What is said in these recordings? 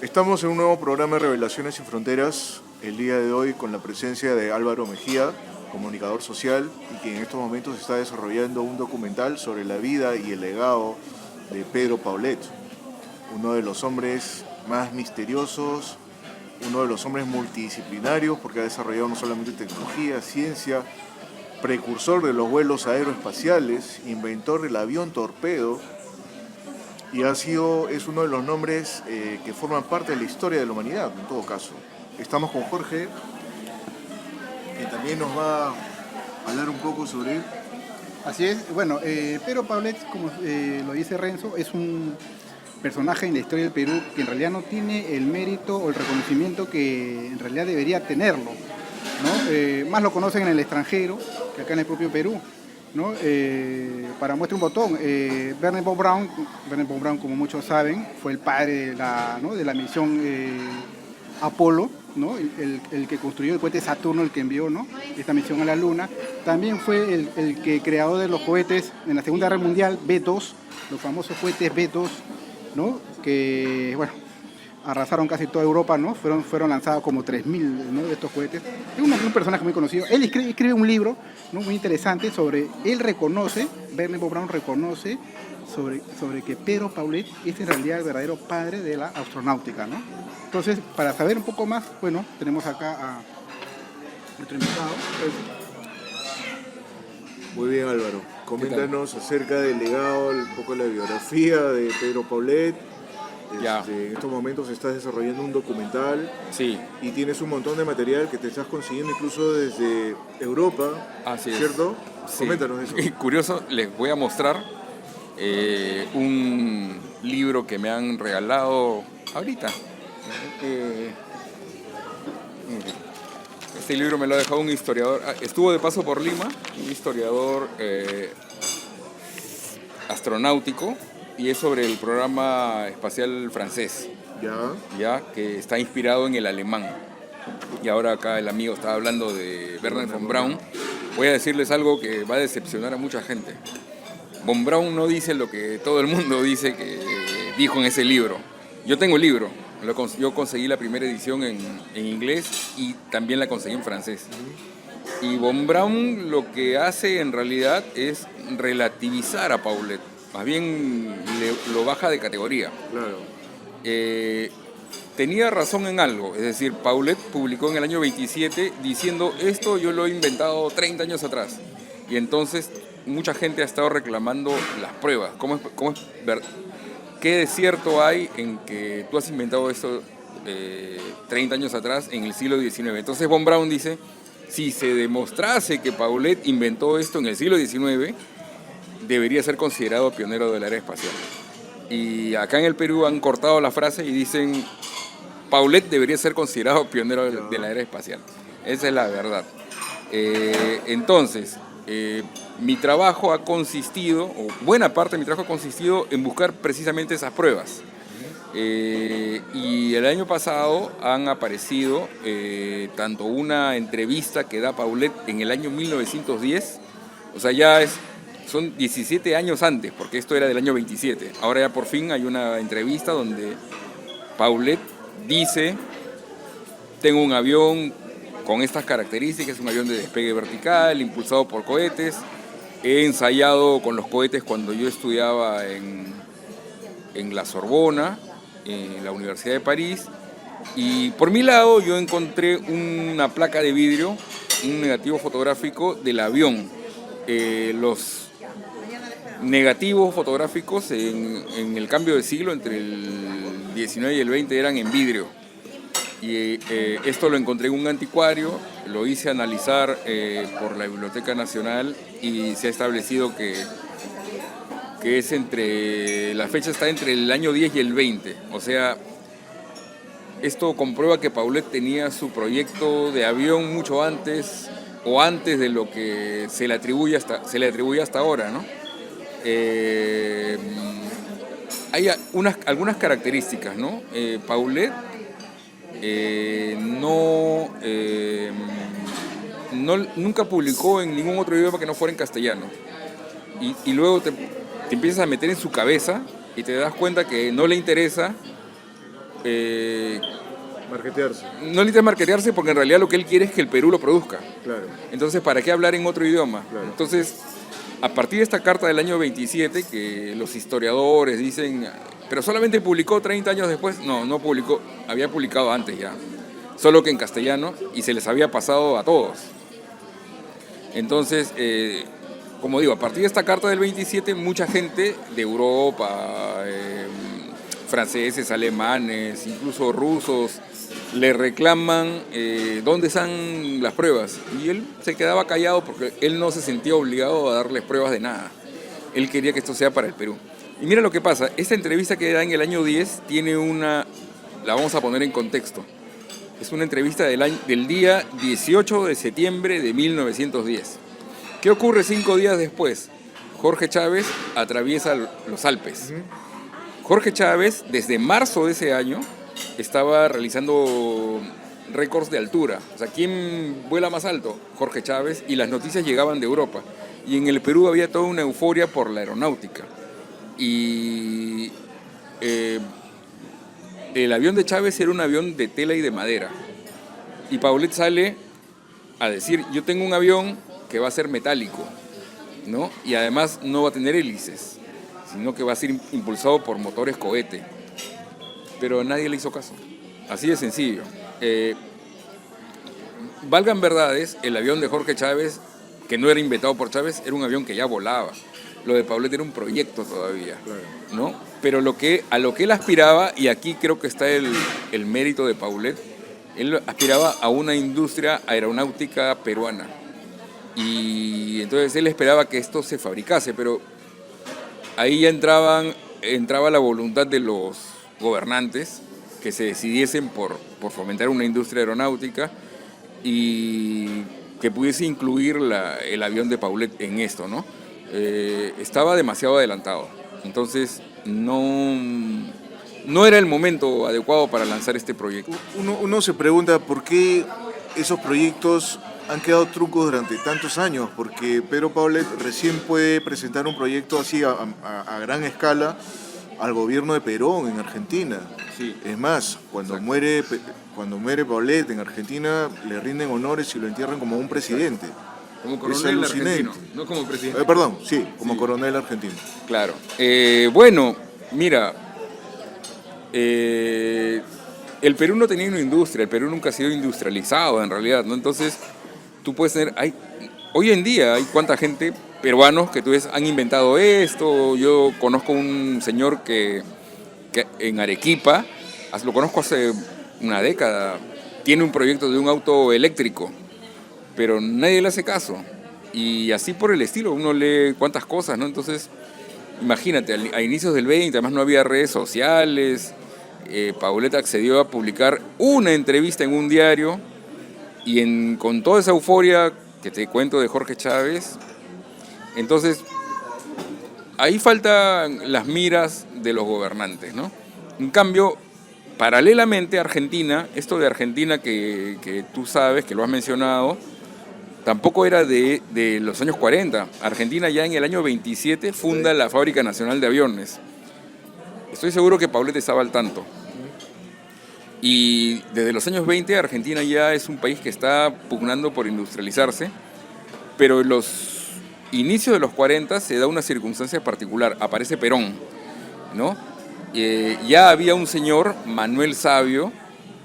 Estamos en un nuevo programa de Revelaciones sin Fronteras, el día de hoy con la presencia de Álvaro Mejía, comunicador social, y que en estos momentos está desarrollando un documental sobre la vida y el legado de Pedro Paulet, uno de los hombres más misteriosos, uno de los hombres multidisciplinarios, porque ha desarrollado no solamente tecnología, ciencia, precursor de los vuelos aeroespaciales, inventor del avión torpedo, y es uno de los nombres que forman parte de la historia de la humanidad, en todo caso. Estamos con Jorge, que también nos va a hablar un poco sobre él. Así es, bueno, Pedro Paulet, como lo dice Renzo, es un personaje en la historia del Perú que en realidad no tiene el mérito o el reconocimiento que en realidad debería tenerlo, ¿no? Más lo conocen en el extranjero que acá en el propio Perú, ¿no? Para muestra un botón, Wernher von Braun, como muchos saben, fue el padre de la misión Apolo, ¿no? El que construyó el cohete Saturno, el que envió, ¿no?, esta misión a la Luna. También fue el que creador de los cohetes en la Segunda Guerra Mundial, B-2, los famosos cohetes B-2, ¿no?, que, bueno, arrasaron casi toda Europa, ¿no? Fueron lanzados como 3.000, ¿no?, de estos cohetes. Es un personaje muy conocido. Él escribe un libro, ¿no?, muy interesante sobre, Wernher von Braun reconoce sobre que Pedro Paulet es en realidad el verdadero padre de la astronáutica, ¿no? Entonces, para saber un poco más, bueno, tenemos acá a nuestro invitado. Muy bien, Álvaro. Coméntanos acerca del legado, un poco la biografía de Pedro Paulet. En estos momentos estás desarrollando un documental. Sí. Y tienes un montón de material que te estás consiguiendo incluso desde Europa. Así es. ¿Cierto? Sí. Coméntanos eso. Y curioso, les voy a mostrar un libro que me han regalado ahorita. Este libro me lo ha dejado un historiador. Estuvo de paso por Lima, un historiador astronáutico, y es sobre el programa espacial francés, ya que está inspirado en el alemán. Y ahora acá el amigo estaba hablando de Wernher von Braun. Voy a decirles algo que va a decepcionar a mucha gente. Von Braun no dice lo que todo el mundo dice que dijo en ese libro. Yo tengo el libro, yo conseguí la primera edición en inglés y también la conseguí en francés. Y Von Braun lo que hace en realidad es relativizar a Paulet. Más bien lo baja de categoría. Claro. Tenía razón en algo, es decir, Paulet publicó en el año 27 diciendo esto yo lo he inventado 30 años atrás. Y entonces mucha gente ha estado reclamando las pruebas. ¿Qué de cierto hay en que tú has inventado esto 30 años atrás en el siglo XIX? Entonces Von Braun dice, si se demostrase que Paulet inventó esto en el siglo XIX, debería ser considerado pionero de la era espacial. Y acá en el Perú han cortado la frase y dicen, Paulet debería ser considerado pionero de la era espacial. Esa es la verdad. Entonces, mi trabajo ha consistido, o buena parte de mi trabajo ha consistido en buscar precisamente esas pruebas. Y el año pasado han aparecido tanto una entrevista que da Paulet en el año 1910, o sea, son 17 años antes, porque esto era del año 27. Ahora ya por fin hay una entrevista donde Paulet dice, tengo un avión con estas características, un avión de despegue vertical, impulsado por cohetes. He ensayado con los cohetes cuando yo estudiaba en la Sorbona, en la Universidad de París. Y por mi lado yo encontré una placa de vidrio, un negativo fotográfico del avión. Los negativos fotográficos en el cambio de siglo entre el 19 y el 20 eran en vidrio. Y esto lo encontré en un anticuario, lo hice analizar por la Biblioteca Nacional y se ha establecido que la fecha está entre el año 10 y el 20. O sea, esto comprueba que Paulet tenía su proyecto de avión mucho antes o antes de lo que se le atribuye hasta ahora, ¿no? Hay algunas características, ¿no? Paulet nunca publicó en ningún otro idioma que no fuera en castellano. Y luego te empiezas a meter en su cabeza y te das cuenta que no le interesa Marketearse. no necesita marketearse porque en realidad lo que él quiere es que el Perú lo produzca. Claro. Entonces, ¿para qué hablar en otro idioma? Claro. Entonces, a partir de esta carta del año 27, que los historiadores dicen, pero solamente publicó 30 años después, no publicó, había publicado antes ya, solo que en castellano, y se les había pasado a todos. Entonces, como digo, a partir de esta carta del 27, mucha gente de Europa, franceses, alemanes, incluso rusos, le reclaman dónde están las pruebas. Y él se quedaba callado porque él no se sentía obligado a darles pruebas de nada. Él quería que esto sea para el Perú. Y mira lo que pasa, esta entrevista que da en el año 10 tiene la vamos a poner en contexto. Es una entrevista del día 18 de septiembre de 1910. ¿Qué ocurre 5 días después? Jorge Chávez atraviesa los Alpes. Jorge Chávez, desde marzo de ese año, estaba realizando récords de altura. O sea, ¿quién vuela más alto? Jorge Chávez, y las noticias llegaban de Europa. Y en el Perú había toda una euforia por la aeronáutica. Y el avión de Chávez era un avión de tela y de madera. Y Paulet sale a decir, yo tengo un avión que va a ser metálico, ¿no? Y además no va a tener hélices, sino que va a ser impulsado por motores cohete. Pero nadie le hizo caso. Así de sencillo. Valgan verdades, el avión de Jorge Chávez, que no era inventado por Chávez, era un avión que ya volaba. Lo de Paulet era un proyecto todavía, ¿no? Pero a lo que él aspiraba, y aquí creo que está el mérito de Paulet, él aspiraba a una industria aeronáutica peruana. Y entonces él esperaba que esto se fabricase, pero ahí ya entraba la voluntad de los gobernantes que se decidiesen por fomentar una industria aeronáutica y que pudiese incluir el avión de Paulet en esto, ¿no? Estaba demasiado adelantado, entonces no era el momento adecuado para lanzar este proyecto. Uno se pregunta por qué esos proyectos han quedado truncos durante tantos años, porque Pedro Paulet recién puede presentar un proyecto así a gran escala al gobierno de Perón en Argentina. Sí. Es más, cuando muere Paulet en Argentina, le rinden honores y lo entierran como un presidente. Como Es coronel alucinante. argentino, no como presidente. Perdón, sí, como Sí. coronel argentino. Claro. Bueno, mira, el Perú no tenía una industria, el Perú nunca ha sido industrializado en realidad, ¿no? Entonces, tú puedes tener, hoy en día hay cuánta gente, peruanos, que tú ves, han inventado esto. Yo conozco un señor que en Arequipa, lo conozco hace una década, tiene un proyecto de un auto eléctrico, pero nadie le hace caso. Y así por el estilo, uno lee cuántas cosas, ¿no? Entonces, imagínate, a inicios del 20, además no había redes sociales, Paulet accedió a publicar una entrevista en un diario y con toda esa euforia que te cuento de Jorge Chávez, entonces ahí faltan las miras de los gobernantes, ¿no? En cambio, paralelamente Argentina, esto de Argentina que tú sabes, que lo has mencionado, tampoco era de los años 40. Argentina ya en el año 27 funda la Fábrica Nacional de Aviones. Estoy seguro que Paulet estaba al tanto. Y desde los años 20 Argentina ya es un país que está pugnando por industrializarse, pero en los inicios de los 40 se da una circunstancia particular, aparece Perón, ¿no? Ya había un señor, Manuel Savio,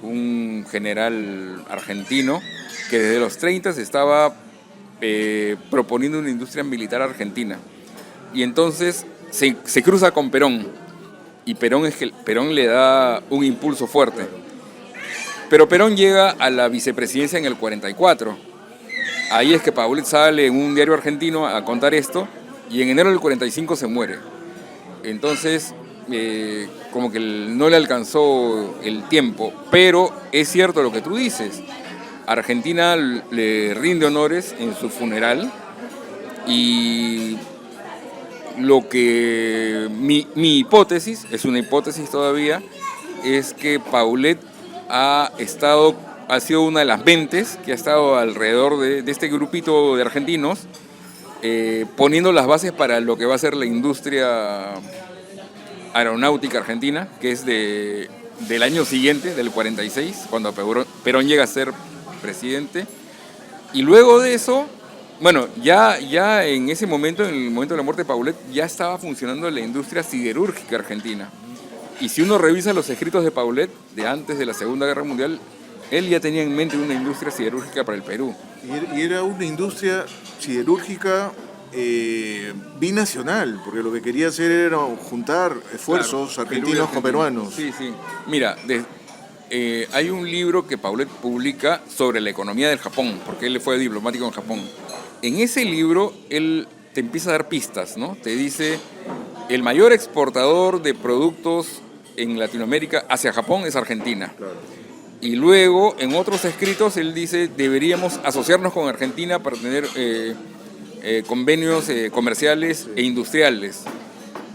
un general argentino, que desde los 30 se estaba proponiendo una industria militar argentina. Y entonces se cruza con Perón, y Perón le da un impulso fuerte. Pero Perón llega a la vicepresidencia en el 44. Ahí es que Paulet sale en un diario argentino a contar esto, y en enero del 45 se muere. Entonces, como que no le alcanzó el tiempo, pero es cierto lo que tú dices. Argentina le rinde honores en su funeral, y lo que mi hipótesis, es una hipótesis todavía, es que Paulet ha sido una de las mentes que ha estado alrededor de este grupito de argentinos, poniendo las bases para lo que va a ser la industria aeronáutica argentina, que es de del año siguiente, del 46, cuando Perón llega a ser presidente. Y luego de eso, bueno, ya en ese momento, en el momento de la muerte de Paulet, ya estaba funcionando la industria siderúrgica argentina. Y si uno revisa los escritos de Paulet de antes de la Segunda Guerra Mundial, él ya tenía en mente una industria siderúrgica para el Perú. Y era una industria siderúrgica binacional, porque lo que quería hacer era juntar esfuerzos Claro, argentinos con peruanos. Sí, sí. Mira, hay un libro que Paulet publica sobre la economía del Japón, porque él fue diplomático en Japón. En ese libro, él te empieza a dar pistas, ¿no? Te dice, el mayor exportador de productos en Latinoamérica hacia Japón es Argentina. Claro. Y luego, en otros escritos, él dice, deberíamos asociarnos con Argentina para tener convenios comerciales e industriales.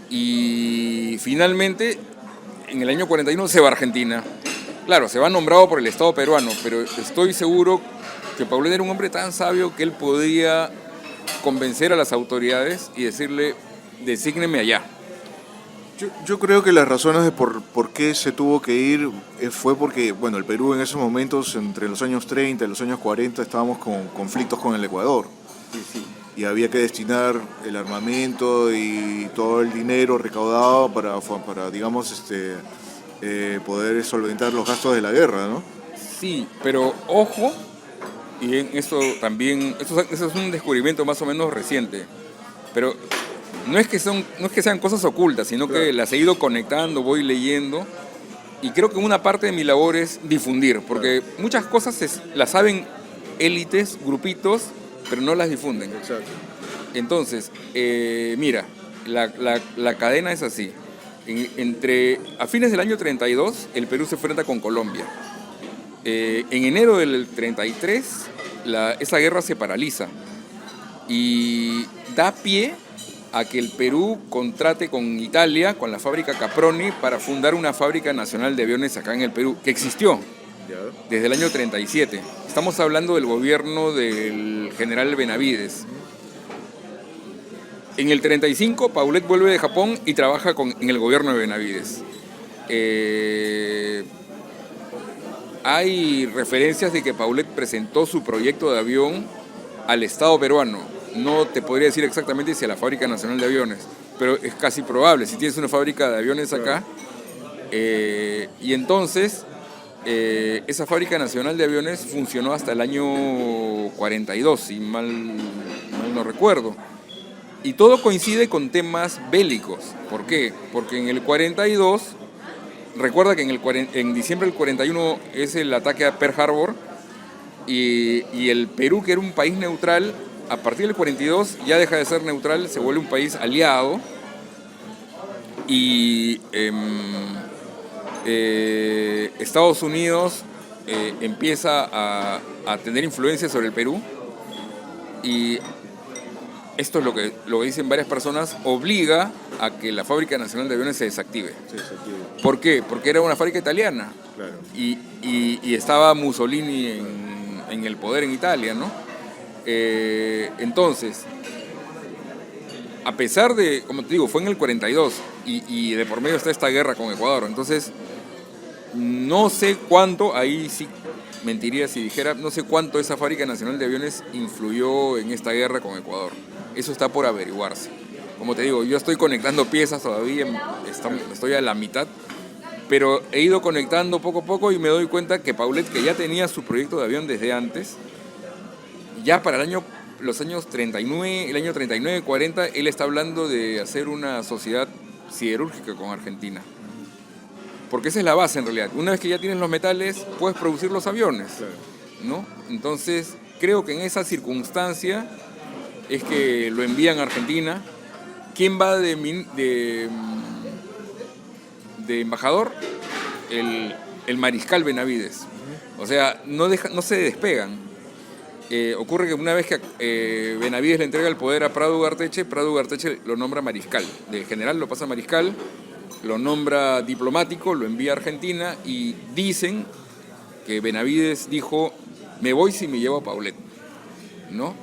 Y finalmente, en el año 41 se va a Argentina. Claro, se va nombrado por el Estado peruano, pero estoy seguro que Paulet era un hombre tan sabio que él podía convencer a las autoridades y decirle, desígneme allá. Yo creo que las razones de por qué se tuvo que ir fue porque, bueno, el Perú en esos momentos, entre los años 30 y los años 40, estábamos con conflictos con el Ecuador. Sí, sí. Y había que destinar el armamento y todo el dinero recaudado para digamos, poder solventar los gastos de la guerra, ¿no? Sí, pero ojo, y en eso también, eso es un descubrimiento más o menos reciente, pero no es que sean cosas ocultas, sino Claro. que las he ido conectando, voy leyendo, y creo que una parte de mi labor es difundir, porque muchas cosas las saben élites, grupitos, pero no las difunden. Exacto. Entonces, mira, la cadena es así. A fines del año 32, el Perú se enfrenta con Colombia. En enero del 33, esa guerra se paraliza y da pie a que el Perú contrate con Italia, con la fábrica Caproni, para fundar una fábrica nacional de aviones acá en el Perú, que existió Ya. desde el año 37. Estamos hablando del gobierno del general Benavides. En el 35, Paulet vuelve de Japón y trabaja en el gobierno de Benavides. Hay referencias de que Paulet presentó su proyecto de avión al Estado peruano. No te podría decir exactamente si a la Fábrica Nacional de Aviones, pero es casi probable. Si tienes una fábrica de aviones acá, y entonces esa Fábrica Nacional de Aviones funcionó hasta el año 42, si mal no recuerdo. Y todo coincide con temas bélicos. ¿Por qué? Porque en el 42, recuerda que en diciembre del 41 es el ataque a Pearl Harbor, y el Perú, que era un país neutral, a partir del 42 ya deja de ser neutral, se vuelve un país aliado, y Estados Unidos empieza a tener influencia sobre el Perú, y esto es lo que dicen varias personas, obliga a que la Fábrica Nacional de Aviones se desactive. Sí, exacto. ¿Por qué? Porque era una fábrica italiana, Claro. y estaba Mussolini en el poder en Italia, ¿no? Entonces, a pesar de, como te digo, fue en el 42 y de por medio está esta guerra con Ecuador, entonces no sé cuánto, ahí sí mentiría si dijera, no sé cuánto esa Fábrica Nacional de Aviones influyó en esta guerra con Ecuador. Eso está por averiguarse. Como te digo, yo estoy conectando piezas todavía, estoy a la mitad, pero he ido conectando poco a poco y me doy cuenta que Paulet, que ya tenía su proyecto de avión desde antes, ya para los años 39, el año 39, 40, él está hablando de hacer una sociedad siderúrgica con Argentina. Porque esa es la base en realidad. Una vez que ya tienes los metales, puedes producir los aviones, ¿no? Entonces, creo que en esa circunstancia es que lo envían a Argentina. ¿Quién va de embajador? El mariscal Benavides. O sea, no se despegan. Ocurre que una vez que Benavides le entrega el poder a Prado Ugarteche lo nombra mariscal. De general lo pasa a mariscal, lo nombra diplomático, lo envía a Argentina, y dicen que Benavides dijo, me voy si me llevo a Paulet, ¿no?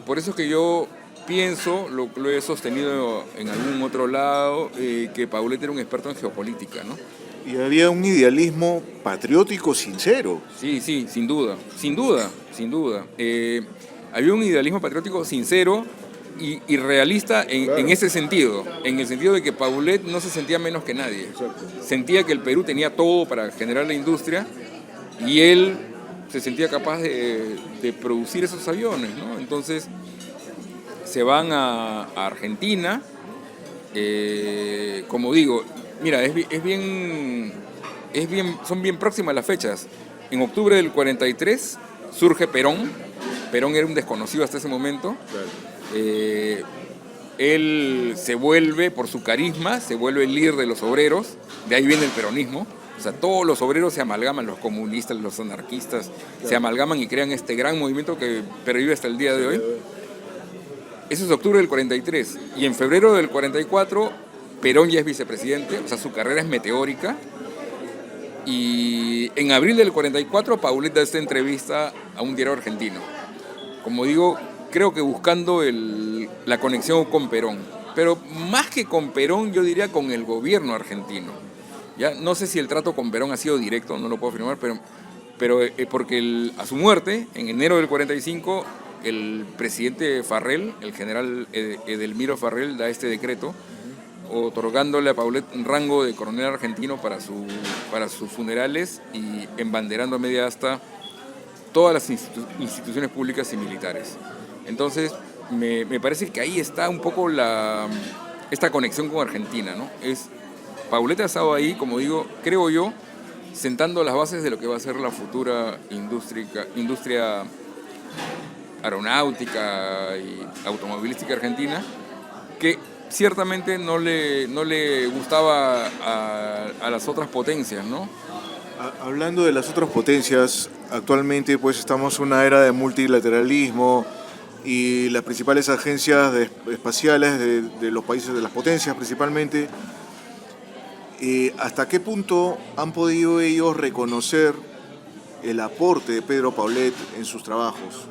Por eso es que yo pienso, lo he sostenido en algún otro lado, que Paulet era un experto en geopolítica, ¿no? Y había un idealismo patriótico sincero. Sí, sí, sin duda, sin duda, sin duda. Había un idealismo patriótico sincero y realista en ese sentido, en el sentido de que Paulet no se sentía menos que nadie. Exacto. Sentía que el Perú tenía todo para generar la industria y él se sentía capaz de producir esos aviones, ¿no? Entonces se van a Argentina, como digo, mira, son bien próximas las fechas. En octubre del 43 surge Perón. Perón era un desconocido hasta ese momento. Él se vuelve, por su carisma, se vuelve el líder de los obreros. De ahí viene el peronismo. O sea, todos los obreros se amalgaman, los comunistas, los anarquistas, se amalgaman y crean este gran movimiento que pervive hasta el día de hoy. Eso es octubre del 43. Y en febrero del 44, Perón ya es vicepresidente, o sea, su carrera es meteórica. Y en abril del 44, Paulet da esta entrevista a un diario argentino. Como digo, creo que buscando la conexión con Perón. Pero más que con Perón, yo diría con el gobierno argentino. Ya no sé si el trato con Perón ha sido directo, no lo puedo afirmar, pero porque a su muerte, en enero del 45, el presidente Farrell, el general Edelmiro Farrell, da este decreto otorgándole a Paulet un rango de coronel argentino para sus funerales y embanderando a media asta todas las instituciones públicas y militares. Entonces, me parece que ahí está un poco esta conexión con Argentina, ¿no? Paulet ha estado ahí, como digo, creo yo, sentando las bases de lo que va a ser la futura industria aeronáutica y automovilística argentina, que ciertamente no le gustaba a las otras potencias, ¿no? Hablando de las otras potencias, actualmente pues estamos en una era de multilateralismo y las principales agencias espaciales de los países, de las potencias principalmente, ¿hasta qué punto han podido ellos reconocer el aporte de Pedro Paulet en sus trabajos?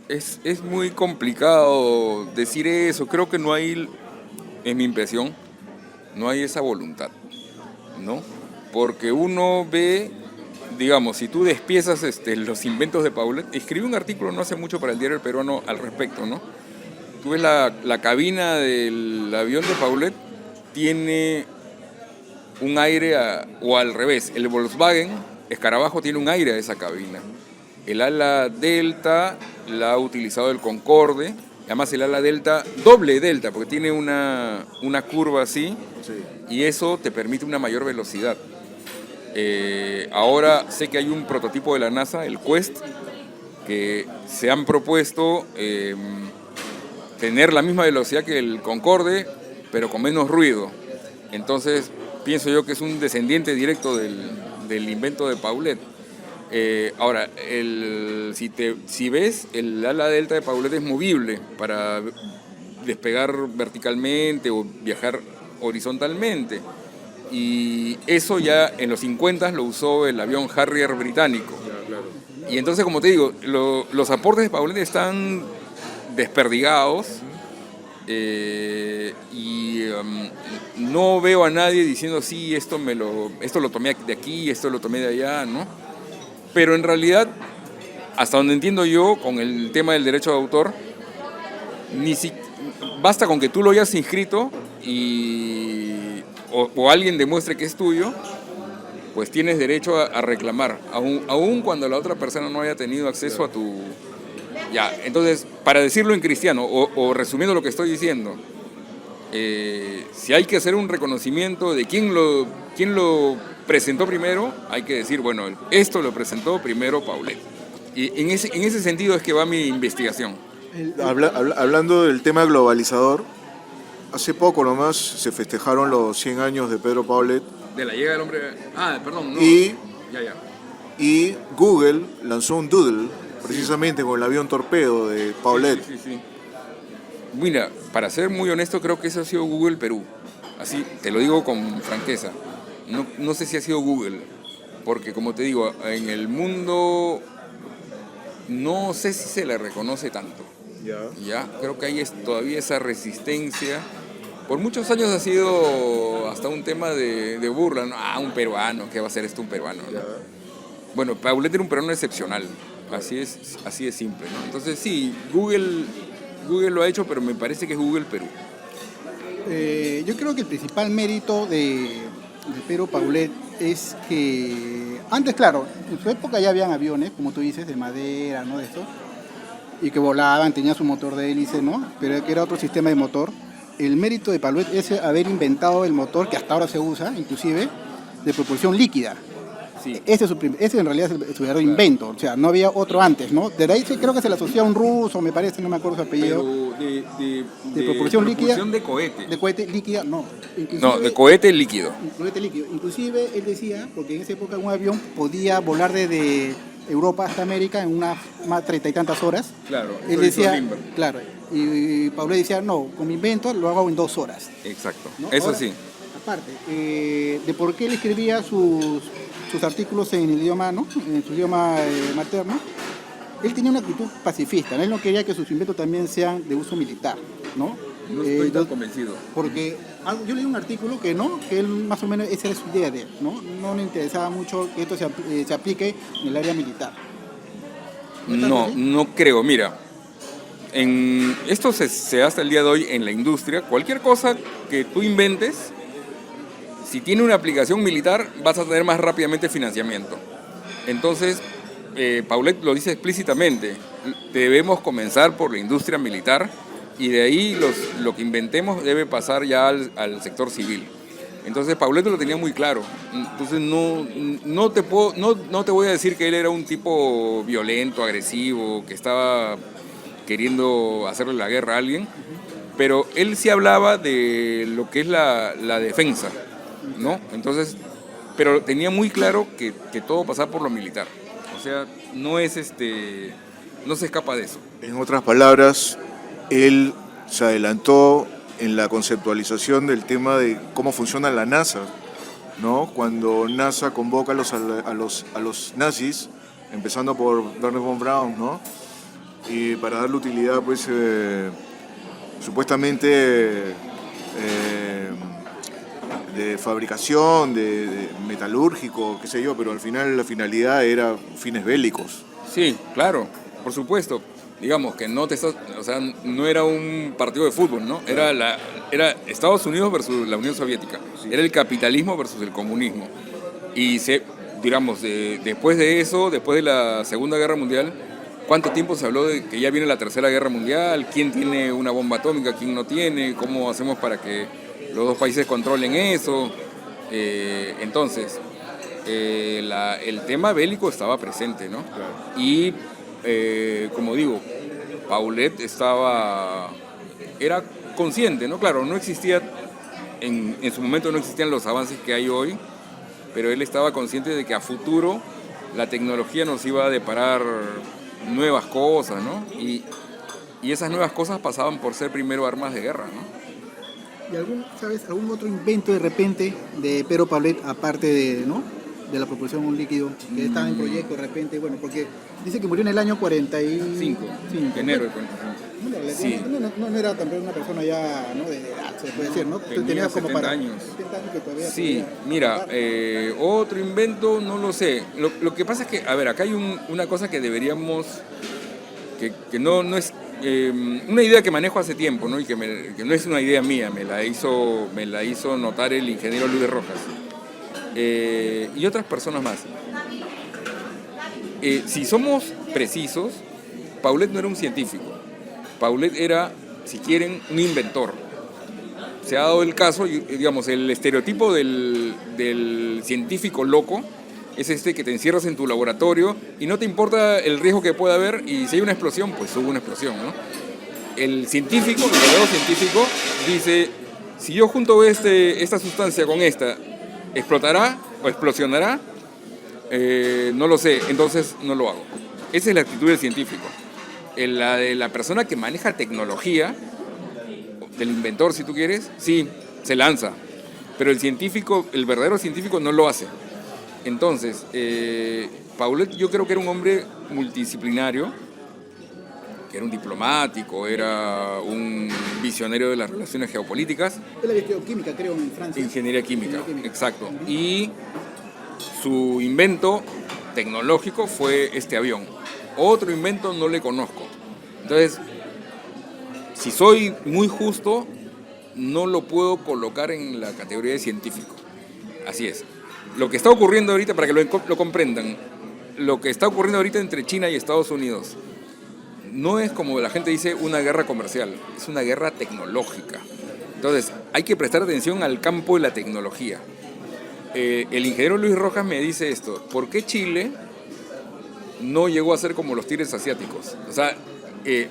Es muy complicado decir eso, creo que no hay, en mi impresión, no hay esa voluntad, ¿no? Porque uno ve, digamos, si tú despiezas los inventos de Paulet, escribí un artículo no hace mucho para el diario El Peruano al respecto, ¿no? Tú ves la cabina del avión de Paulet, tiene un aire, o al revés, el Volkswagen Escarabajo tiene un aire a esa cabina. El ala delta la ha utilizado el Concorde, además el ala delta, doble delta, porque tiene una curva así, sí, y eso te permite una mayor velocidad. Ahora sé que hay un prototipo de la NASA, el Quest, que se han propuesto tener la misma velocidad que el Concorde, pero con menos ruido. Entonces, pienso yo que es un descendiente directo del invento de Paulet. Ahora, si ves, el ala delta de Paulet es movible para despegar verticalmente o viajar horizontalmente. Y eso ya en los 50 lo usó el avión Harrier británico. Claro. Y entonces, como te digo, los aportes de Paulet están desperdigados. No veo a nadie diciendo sí, esto lo tomé de aquí, esto lo tomé de allá, ¿no? Pero en realidad, hasta donde entiendo yo, con el tema del derecho de autor, basta con que tú lo hayas inscrito o alguien demuestre que es tuyo, pues tienes derecho a reclamar, aun cuando la otra persona no haya tenido acceso a tu... Ya, entonces, para decirlo en cristiano, o resumiendo lo que estoy diciendo, si hay que hacer un reconocimiento de quién lo presentó primero, hay que decir, bueno, esto lo presentó primero Paulet. Y en ese sentido es que va mi investigación. Hablando del tema globalizador, hace poco nomás se festejaron los 100 años de Pedro Paulet. De la llegada del hombre... perdón, no. Y Google lanzó un doodle, precisamente con el avión torpedo de Paulet. Sí. Mira, para ser muy honesto, creo que eso ha sido Google Perú. Así, te lo digo con franqueza. No sé si ha sido Google, porque como te digo, en el mundo no sé si se le reconoce tanto. Ya, creo que hay todavía esa resistencia. Por muchos años ha sido sido hasta un tema de burla, ¿no? Un peruano, ¿qué va a hacer esto un peruano? ¿No? Bueno, Paulet era un peruano excepcional, así de simple, ¿no? Entonces sí, Google lo ha hecho, pero me parece que es Google Perú. Yo creo que el principal mérito de Pero Paulet es que antes, claro, en su época ya habían aviones, como tú dices, de madera, ¿no? De esto, y que volaban, tenían su motor de hélice, ¿no? Pero que era otro sistema de motor. El mérito de Paulet es haber inventado el motor que hasta ahora se usa, inclusive, de propulsión líquida. Sí. Ese en realidad es su verdadero invento, o sea, no había otro antes, ¿no? De ahí creo que se le asocia a un ruso, me parece, no me acuerdo su apellido. Pero de propulsión líquida. De cohete. De cohete líquida, no. No, de cohete líquido. Cohete líquido. Inclusive él decía, porque en esa época un avión podía volar desde Europa hasta América en unas más 30 y tantas horas. Claro, él decía, claro, y Paulet decía, no, con mi invento lo hago en 2 horas. Exacto, ¿No? eso Ahora, sí. Aparte, de por qué él escribía sus artículos en el idioma, ¿no? En su idioma materno, él tenía una actitud pacifista, ¿no? Él no quería que sus inventos también sean de uso militar, ¿no? No estoy tan convencido. Porque yo leí un artículo que él más o menos esa era su idea de él, ¿no? No le interesaba mucho que esto se aplique en el área militar. No creo, mira. Esto se da hasta el día de hoy en la industria. Cualquier cosa que tú inventes, si tiene una aplicación militar, vas a tener más rápidamente financiamiento. Entonces, Paulet lo dice explícitamente, debemos comenzar por la industria militar y de ahí lo que inventemos debe pasar ya al sector civil. Entonces Paulet lo tenía muy claro. Entonces no te voy a decir que él era un tipo violento, agresivo, que estaba queriendo hacerle la guerra a alguien, pero él sí hablaba de lo que es la defensa, ¿no? Entonces, pero tenía muy claro que todo pasaba por lo militar. O sea, no se escapa de eso. En otras palabras, él se adelantó en la conceptualización del tema de cómo funciona la NASA, ¿no? Cuando NASA convoca a los nazis, empezando por Wernher von Braun, ¿no? Y para darle utilidad, pues, supuestamente de fabricación, de metalúrgico, qué sé yo, pero al final la finalidad era fines bélicos. Sí, claro, por supuesto. Digamos que no era un partido de fútbol, ¿no? Era Estados Unidos versus la Unión Soviética. Sí. Era el capitalismo versus el comunismo. Y después de eso, después de la Segunda Guerra Mundial, ¿cuánto tiempo se habló de que ya viene la Tercera Guerra Mundial? ¿Quién tiene una bomba atómica? ¿Quién no tiene? ¿Cómo hacemos para que los dos países controlen eso? Entonces, el tema bélico estaba presente, ¿no? Claro. Y, como digo, Paulet era consciente, ¿no? Claro, no existía, en su momento no existían los avances que hay hoy, pero él estaba consciente de que a futuro la tecnología nos iba a deparar nuevas cosas, ¿no? Y esas nuevas cosas pasaban por ser primero armas de guerra, ¿no? ¿Y algún otro invento de repente de Pero Paulet, aparte de la propulsión a un líquido, que estaba en proyecto de repente? Bueno, porque dice que murió en el año 45. Enero del 45. Sí. No era también una persona ya, ¿no? De edad, se puede decir, ¿no? Tenía como 70 años. 70 años que todavía sí, mira, otro invento, no lo sé. Lo que pasa es que, a ver, acá hay una cosa que deberíamos, que no es una idea que manejo hace tiempo, ¿no? Y que no es una idea mía, me la hizo notar el ingeniero Luis Rojas. Y otras personas más. Si somos precisos, Paulet no era un científico. Paulet era, si quieren, un inventor. Se ha dado el caso, digamos, el estereotipo del científico loco es que te encierras en tu laboratorio y no te importa el riesgo que pueda haber, y si hay una explosión, pues hubo una explosión, ¿no? El verdadero científico dice, si yo junto esta sustancia con esta, ¿explotará o explosionará? No lo sé, entonces no lo hago. Esa es la actitud del científico. La de la persona que maneja tecnología, del inventor si tú quieres, sí, se lanza. Pero el verdadero científico no lo hace. Entonces, Paulet yo creo que era un hombre multidisciplinario que era un diplomático, era un visionario de las relaciones geopolíticas. Él había estudiado química, creo, en Francia. Ingeniería química, exacto. Y su invento tecnológico fue este avión. Otro invento no le conozco. Entonces, si soy muy justo, no lo puedo colocar en la categoría de científico. Así es. Lo que está ocurriendo ahorita, para que lo comprendan, lo que está ocurriendo ahorita entre China y Estados Unidos no es, como la gente dice, una guerra comercial, es una guerra tecnológica. Entonces, hay que prestar atención al campo de la tecnología. El ingeniero Luis Rojas me dice esto: ¿por qué Chile no llegó a ser como los tigres asiáticos? O sea,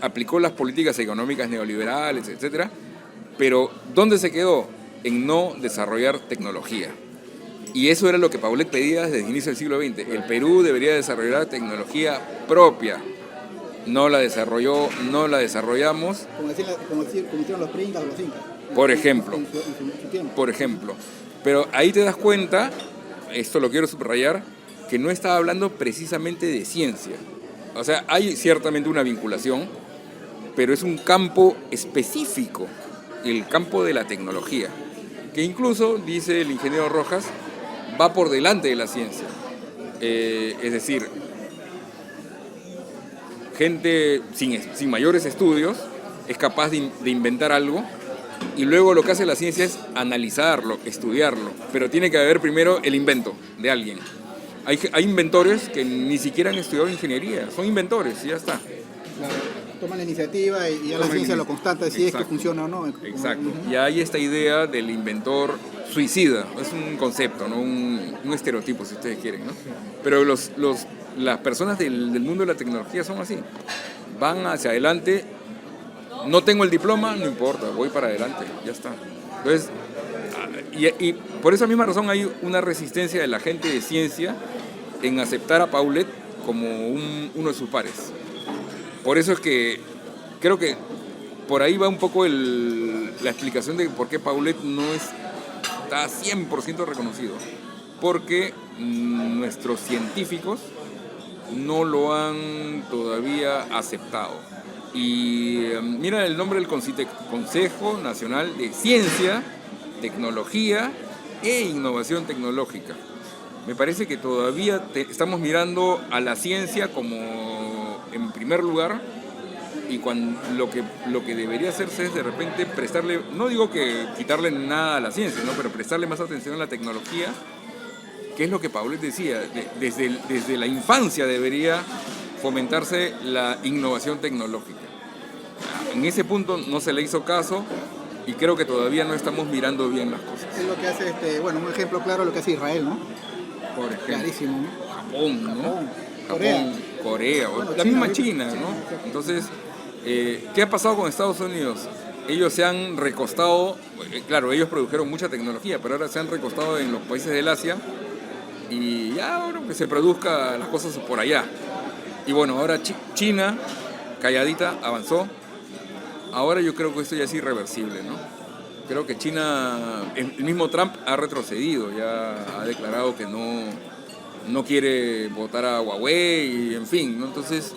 aplicó las políticas económicas neoliberales, etcétera, pero ¿dónde se quedó? En no desarrollar tecnología. Y eso era lo que Paulet pedía desde el inicio del siglo XX. El Perú debería desarrollar tecnología propia. No la desarrolló, no la desarrollamos. Como hicieron los pre-incas o los incas. Por ejemplo. En su tiempo. Por ejemplo. Pero ahí te das cuenta, esto lo quiero subrayar, que no estaba hablando precisamente de ciencia. O sea, hay ciertamente una vinculación, pero es un campo específico, el campo de la tecnología, que incluso, dice el ingeniero Rojas, va por delante de la ciencia. Es decir, gente sin mayores estudios es capaz de inventar algo, y luego lo que hace la ciencia es analizarlo, estudiarlo, pero tiene que haber primero el invento de alguien. Hay inventores que ni siquiera han estudiado ingeniería, son inventores y ya está. Claro, toman la iniciativa y ya la ciencia lo constata si es que funciona o no. Exacto. Y hay esta idea del inventor suicida, es un concepto, ¿no? un estereotipo, si ustedes quieren, ¿no? Pero las personas del mundo de la tecnología son así, van hacia adelante. No tengo el diploma, no importa, voy para adelante, ya está. Entonces, y por esa misma razón hay una resistencia de la gente de ciencia en aceptar a Paulet como uno de sus pares. Por eso es que creo que por ahí va un poco la explicación de por qué Paulet no está 100% reconocido. Porque nuestros científicos no lo han todavía aceptado. Y mira el nombre del Consejo Nacional de Ciencia, Tecnología e Innovación Tecnológica. Me parece que todavía estamos mirando a la ciencia como en primer lugar, y lo que debería hacerse es de repente prestarle, no digo que quitarle nada a la ciencia, ¿no? Pero prestarle más atención a la tecnología, que es lo que Paulet decía, desde la infancia debería fomentarse la innovación tecnológica. En ese punto no se le hizo caso y creo que todavía no estamos mirando bien las cosas. Es lo que hace, un ejemplo claro es lo que hace Israel, ¿no? Por ejemplo. Clarísimo, ¿no? Japón, ¿no? Corea. Corea, Bueno, la misma China, ¿no? Entonces, ¿qué ha pasado con Estados Unidos? Ellos se han recostado, claro, ellos produjeron mucha tecnología, pero ahora se han recostado en los países del Asia y ya ahora que se produzca las cosas por allá. Y bueno, ahora China, calladita, avanzó. Ahora yo creo que esto ya es irreversible, ¿no? Creo que China, el mismo Trump ha retrocedido, ya ha declarado que no quiere votar a Huawei, y en fin, ¿no? Entonces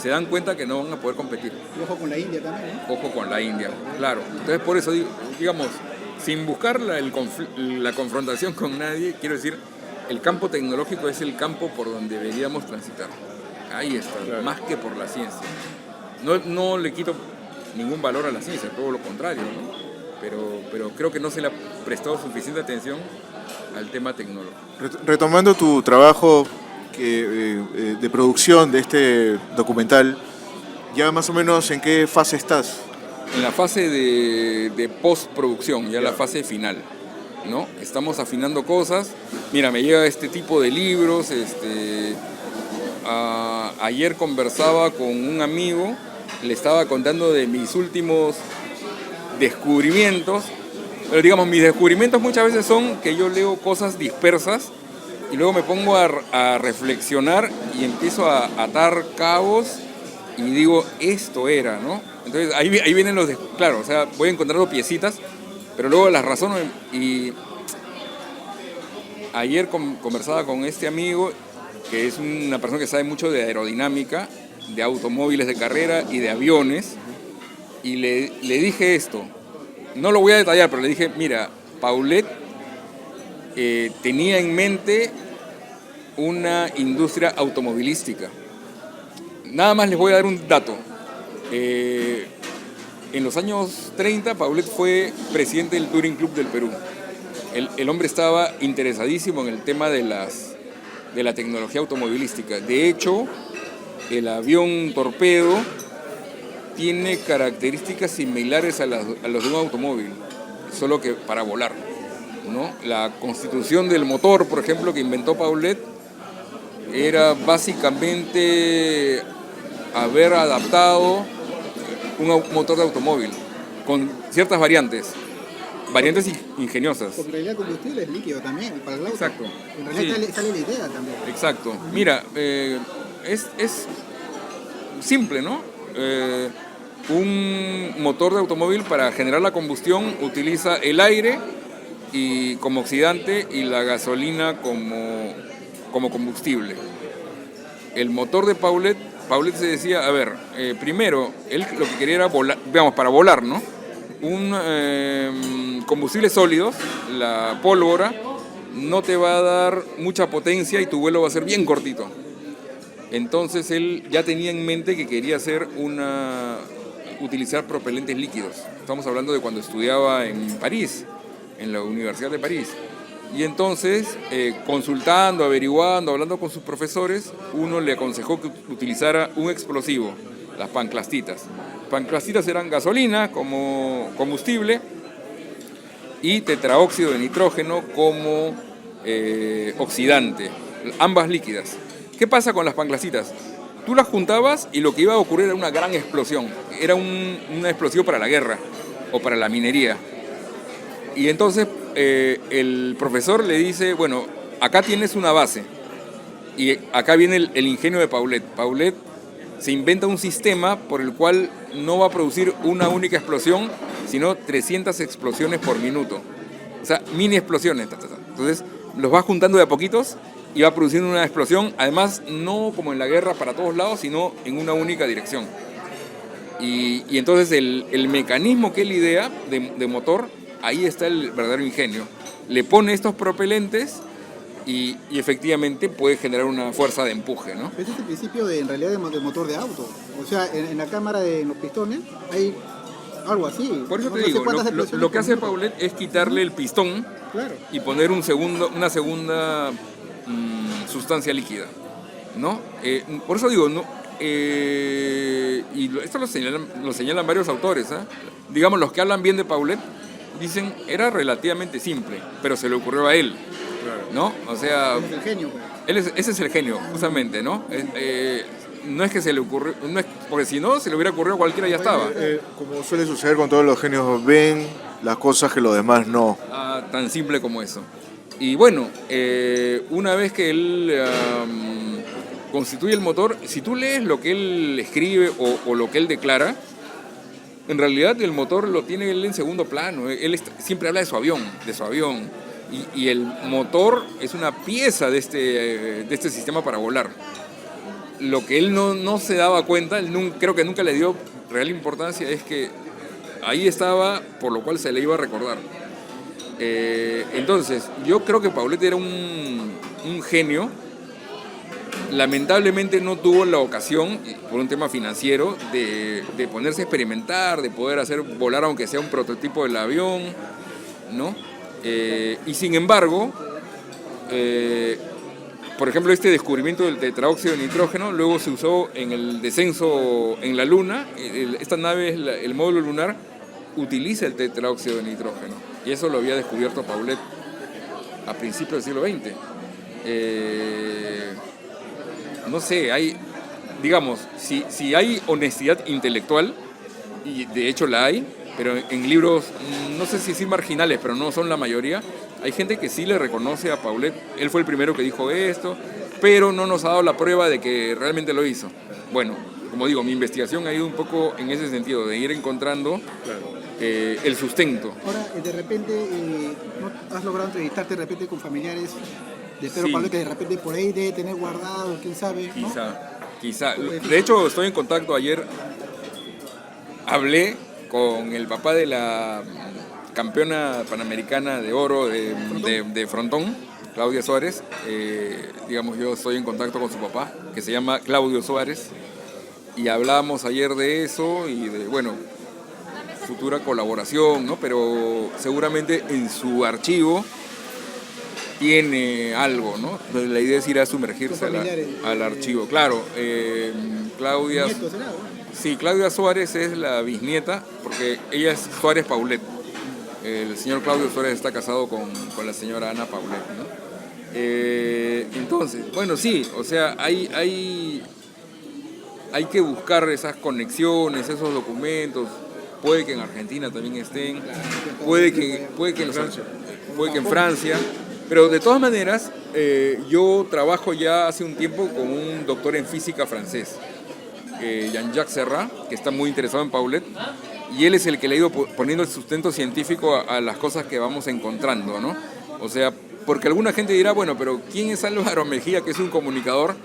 se dan cuenta que no van a poder competir. Y ojo con la India también, ¿no? Ojo con la India, claro. Entonces por eso, digamos, sin buscar la confrontación con nadie, quiero decir, el campo tecnológico es el campo por donde deberíamos transitar. Ahí está, claro. Más que por la ciencia. No le quito ningún valor a la ciencia, todo lo contrario, ¿no? Pero creo que no se le ha prestado suficiente atención al tema tecnológico. Retomando tu trabajo de producción de este documental, ¿ya más o menos en qué fase estás? En la fase de postproducción, ya la fase final, ¿no? Estamos afinando cosas. Mira, me llega este tipo de libros. Ayer conversaba con un amigo, le estaba contando de mis últimos descubrimientos. Pero digamos, mis descubrimientos muchas veces son que yo leo cosas dispersas y luego me pongo a reflexionar y empiezo a atar cabos y digo, esto era, ¿no? Entonces ahí vienen claro, o sea, voy encontrando piecitas, pero luego las razono. Y ayer conversaba con este amigo, que es una persona que sabe mucho de aerodinámica, de automóviles de carrera y de aviones, y le dije esto. No lo voy a detallar, pero le dije, mira, Paulet tenía en mente una industria automovilística. Nada más les voy a dar un dato. En los años 30, Paulet fue presidente del Touring Club del Perú. El hombre estaba interesadísimo en el tema de la tecnología automovilística. De hecho, el avión torpedo tiene características similares a los de un automóvil, solo que para volar, ¿no? La constitución del motor, por ejemplo, que inventó Paulet, era básicamente haber adaptado un motor de automóvil con ciertas variantes ingeniosas. Porque en realidad el combustible es líquido también para el auto. Exacto. En realidad Sí. sale la idea también. Exacto. Mira, es simple, ¿no? Un motor de automóvil para generar la combustión utiliza el aire y como oxidante y la gasolina como combustible. El motor de Paulet se decía, a ver, primero, él lo que quería era volar, digamos, para volar, ¿no? Combustibles sólidos, la pólvora, no te va a dar mucha potencia y tu vuelo va a ser bien cortito. Entonces él ya tenía en mente que quería utilizar propelentes líquidos. Estamos hablando de cuando estudiaba en París, en la Universidad de París. Y entonces, consultando, averiguando, hablando con sus profesores, uno le aconsejó que utilizara un explosivo, las panclastitas. Panclastitas eran gasolina como combustible y tetraóxido de nitrógeno como oxidante, ambas líquidas. ¿Qué pasa con las panclastitas? Tú las juntabas y lo que iba a ocurrir era una gran explosión. Era un explosivo para la guerra o para la minería. Y entonces el profesor le dice, bueno, acá tienes una base. Y acá viene el ingenio de Paulet. Paulet se inventa un sistema por el cual no va a producir una única explosión, sino 300 explosiones por minuto. O sea, mini explosiones. Entonces los va juntando de a poquitos y va produciendo una explosión, además no como en la guerra para todos lados, sino en una única dirección. Y entonces el mecanismo que él idea de motor, ahí está el verdadero ingenio. Le pone estos propelentes y efectivamente puede generar una fuerza de empuje, ¿no? Ese es el principio en realidad del motor de auto. O sea, en la cámara de los pistones hay algo así. Por eso No te sé digo, cuántas explosiones lo que por hace minuto. Paulet es quitarle el pistón, Claro. y poner una segunda sustancia líquida, ¿no? Por eso digo, no, y esto lo señalan varios autores, ¿eh? Digamos, los que hablan bien de Paulet dicen era relativamente simple, pero se le ocurrió a él, ¿no? O sea, Es el genio. Pues. ese es el genio, justamente, ¿no? No es que se le ocurrió, porque si no, se le hubiera ocurrido a cualquiera y ya estaba. Como suele suceder con todos los genios, ven las cosas que los demás no. Tan simple como eso. Y bueno, una vez que él constituye el motor, si tú lees lo que él escribe o lo que él declara, en realidad el motor lo tiene él en segundo plano. Él siempre habla de su avión. Y el motor es una pieza de este sistema para volar. Lo que él no se daba cuenta, creo que nunca le dio real importancia, es que ahí estaba, por lo cual se le iba a recordar. Entonces, yo creo que Paulet era un genio. Lamentablemente no tuvo la ocasión, por un tema financiero, de ponerse a experimentar, de poder hacer volar aunque sea un prototipo del avión, ¿no? Y sin embargo, por ejemplo, este descubrimiento del tetraóxido de nitrógeno luego se usó en el descenso en la Luna. Esta nave, el módulo lunar, utiliza el tetraóxido de nitrógeno. Y eso lo había descubierto Paulet a principios del siglo XX. No sé, digamos, si hay honestidad intelectual, y de hecho la hay, pero en libros, no sé si marginales, pero no son la mayoría, hay gente que sí le reconoce a Paulet. Él fue el primero que dijo esto, pero no nos ha dado la prueba de que realmente lo hizo. Bueno, como digo, mi investigación ha ido un poco en ese sentido, de ir encontrando el sustento. Ahora, de repente, ¿no has logrado entrevistarte de repente con familiares de Pedro Sí. Paulet que de repente por ahí debe tener guardado, quién sabe, ¿no? Quizá. Quizá. De hecho, estoy en contacto. Ayer hablé con el papá de la campeona panamericana de oro de frontón, Claudia Suárez. Digamos, yo estoy en contacto con su papá, que se llama Claudio Suárez, y hablábamos ayer de eso y de, bueno, futura colaboración, ¿no? Pero seguramente en su archivo tiene algo, ¿no? Entonces, la idea es ir a sumergirse al archivo. Claro, Claudia... Sí, Claudia Suárez es la bisnieta, porque ella es Suárez Paulet. El señor Claudio Suárez está casado con la señora Ana Paulet, ¿no? Entonces, bueno, sí, o sea, hay que buscar esas conexiones, esos documentos. Puede que en Argentina también estén, puede que en Francia, pero de todas maneras, yo trabajo ya hace un tiempo con un doctor en física francés, Jean-Jacques Serrat, que está muy interesado en Paulet, y él es el que le ha ido poniendo el sustento científico a las cosas que vamos encontrando, ¿no? O sea, porque alguna gente dirá, bueno, pero ¿quién es Álvaro Mejía, que es un comunicador,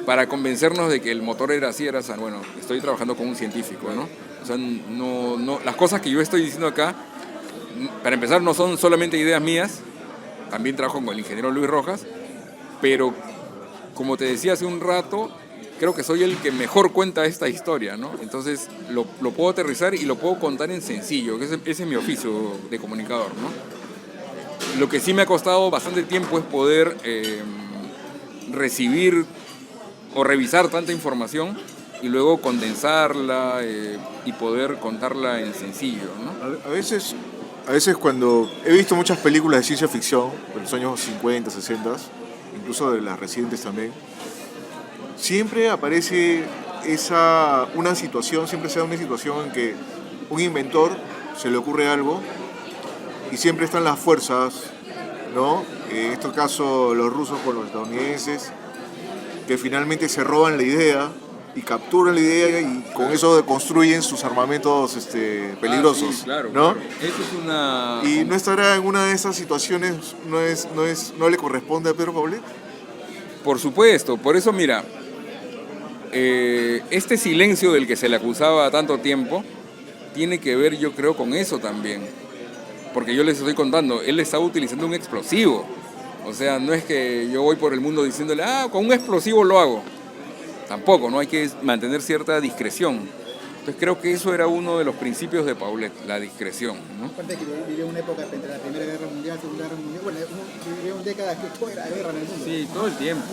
para convencernos de que el motor era así, era así? Bueno, estoy trabajando con un científico, ¿no? O sea, no, las cosas que yo estoy diciendo acá, para empezar, no son solamente ideas mías, también trabajo con el ingeniero Luis Rojas, pero como te decía hace un rato, creo que soy el que mejor cuenta esta historia, ¿no? Entonces lo puedo aterrizar y lo puedo contar en sencillo, que ese es mi oficio de comunicador, ¿no? Lo que sí me ha costado bastante tiempo es poder recibir o revisar tanta información y luego condensarla y poder contarla en sencillo, ¿no? A veces cuando he visto muchas películas de ciencia ficción, de los años 50, 60, incluso de las recientes también, siempre aparece una situación en que un inventor se le ocurre algo y siempre están las fuerzas, ¿no? En este caso los rusos con los estadounidenses, que finalmente se roban la idea y capturan la idea y con eso construyen sus armamentos peligrosos, sí, claro, ¿no? Claro. Eso es una... ¿Y no estará en una de esas situaciones, no le corresponde a Pedro Paulet? Por supuesto, por eso mira, este silencio del que se le acusaba tanto tiempo tiene que ver, yo creo, con eso también. Porque yo les estoy contando, él estaba utilizando un explosivo. O sea, no es que yo voy por el mundo diciéndole, con un explosivo lo hago. Tampoco, ¿no? Hay que mantener cierta discreción. Entonces creo que eso era uno de los principios de Paulet, la discreción, ¿no? Aparte que vivió una época entre la Primera Guerra Mundial, la Segunda Guerra Mundial, bueno, vivió décadas que toda la guerra en el mundo. Sí, todo el tiempo.